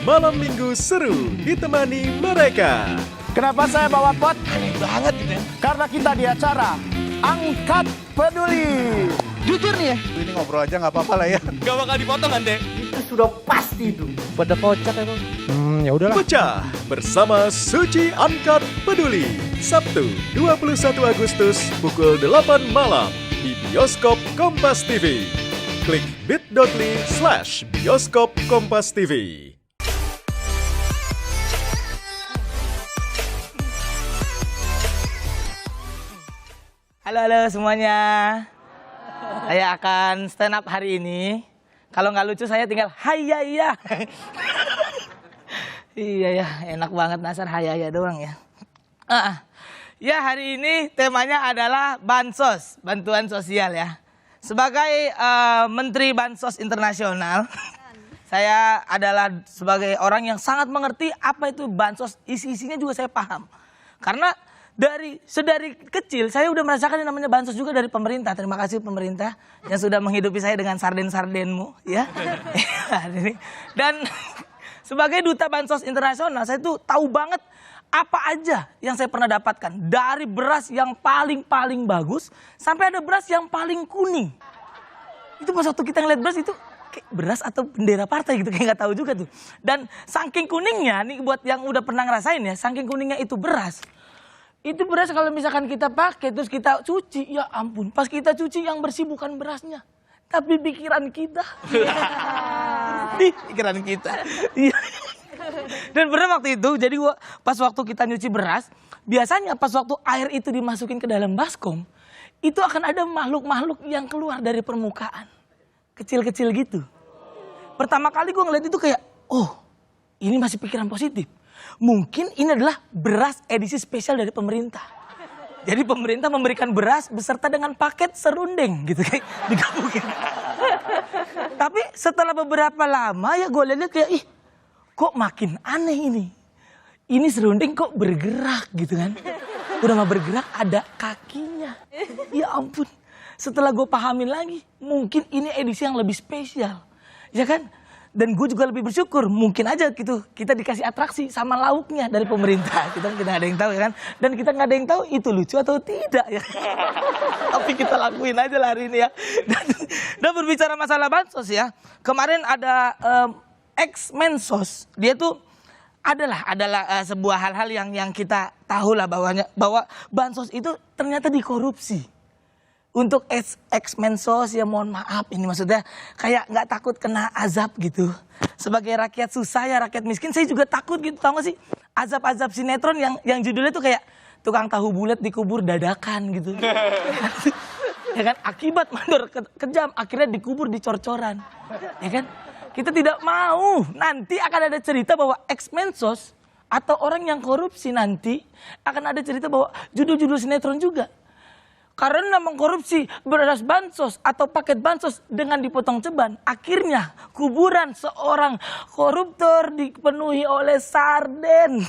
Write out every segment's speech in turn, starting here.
Malam Minggu seru ditemani mereka. Kenapa saya bawa pot? Aneh banget gitu ya. Karena kita di acara Angkat Peduli. Jujur nih ya. Ini ngobrol aja nggak apa-apa lah ya. Gak bakal dipotong kan, Dek? Itu sudah pasti itu. Pada kocak emang. Ya udahlah. Pecah bersama Suci Angkat Peduli. Sabtu 21 Agustus pukul 8 malam di bioskop Kompas TV. Klik bit.ly/bioskop Kompas TV. Halo semuanya. Saya akan stand up hari ini. Kalau nggak lucu saya tinggal hayaya. Iya ya, enak banget Nasar hayaya doang ya. Ya hari ini temanya adalah bansos, bantuan sosial ya. Sebagai Menteri Bansos Internasional, saya adalah sebagai orang yang sangat mengerti apa itu bansos. Isi-isinya juga saya paham. Karena sedari kecil saya udah merasakan yang namanya bansos juga dari pemerintah. Terima kasih pemerintah yang sudah menghidupi saya dengan sarden-sardenmu ya. Dan sebagai duta bansos internasional saya tuh tahu banget apa aja yang saya pernah dapatkan. Dari beras yang paling bagus sampai ada beras yang paling kuning. Itu pas waktu kita ngeliat beras itu kayak beras atau bendera partai gitu, kayak nggak tahu juga tuh. Dan saking kuningnya nih buat yang udah pernah ngerasain ya, saking kuningnya itu beras. Itu beras kalau misalkan kita pakai terus kita cuci, ya ampun. Pas kita cuci yang bersih bukan berasnya, tapi pikiran kita. Pikiran kita. Dan benar waktu itu, jadi pas waktu kita nyuci beras, biasanya pas waktu air itu dimasukin ke dalam baskom, itu akan ada makhluk-makhluk yang keluar dari permukaan. Kecil-kecil gitu. Pertama kali gue ngeliat itu kayak, oh ini masih pikiran positif. Mungkin ini adalah beras edisi spesial dari pemerintah. Jadi pemerintah memberikan beras beserta dengan paket serundeng gitu kayak digabungin. Tapi setelah beberapa lama ya gue lihat kayak ih kok makin aneh ini. Ini serundeng kok bergerak gitu kan. Udah mah bergerak ada kakinya. Ya ampun. Setelah gue pahamin lagi mungkin ini edisi yang lebih spesial. Ya kan? Dan gue juga lebih bersyukur, mungkin aja gitu kita dikasih atraksi sama lauknya dari pemerintah. Kita nggak ada yang tahu ya kan. Dan kita nggak ada yang tahu itu lucu atau tidak ya. Tapi kita lakuin aja lah hari ini ya. Dan berbicara masalah bansos ya. Kemarin ada ex-Mensos. Dia tuh adalah sebuah hal-hal yang kita tahu lah bahwa bansos itu ternyata dikorupsi. Untuk ex-Mensos ya mohon maaf ini maksudnya kayak nggak takut kena azab gitu. Sebagai rakyat susah ya rakyat miskin saya juga takut gitu tau gak sih. Azab-azab sinetron yang judulnya tuh kayak tukang tahu bulat dikubur dadakan gitu. Ya kan akibat mandor kejam akhirnya dikubur di cor-coran. Ya kan kita tidak mau nanti akan ada cerita bahwa ex-Mensos atau orang yang korupsi nanti akan ada cerita bahwa judul-judul sinetron juga. Karena mengkorupsi beras bansos atau paket bansos dengan dipotong ceban, akhirnya kuburan seorang koruptor dipenuhi oleh sarden.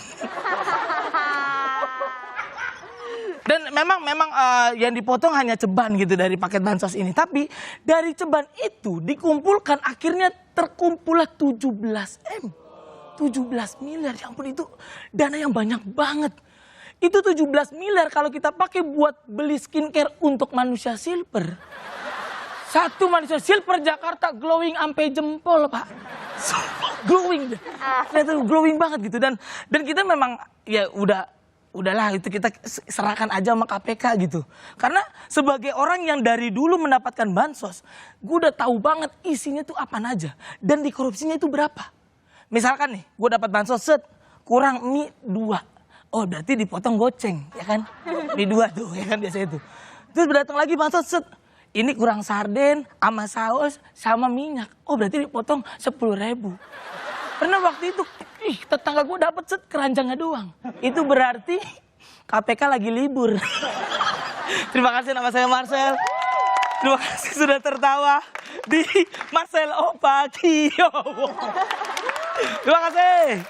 Dan memang yang dipotong hanya ceban gitu dari paket bansos ini. Tapi dari ceban itu dikumpulkan akhirnya terkumpullah 17 miliar. Ya ampun itu dana yang banyak banget. Itu 17 miliar kalau kita pakai buat beli skincare untuk manusia silver. Satu manusia silver Jakarta glowing sampai jempol, Pak. Glowing. Ternyata glowing banget gitu. Dan kita memang ya udahlah itu kita serahkan aja sama KPK gitu. Karena sebagai orang yang dari dulu mendapatkan bansos, gue udah tahu banget isinya tuh apa aja. Dan dikorupsinya itu berapa. Misalkan nih, gue dapat bansos kurang mie 2. Oh berarti dipotong goceng ya kan. Mie 2 tuh ya kan biasa itu. Terus datang lagi bansos ini kurang sarden sama saus sama minyak. Oh berarti dipotong 10.000. Karena waktu itu tetangga gue dapet keranjangnya doang. Itu berarti KPK lagi libur. Terima kasih, nama saya Marcel. Terima kasih sudah tertawa di Marcel Opakio. Terima kasih.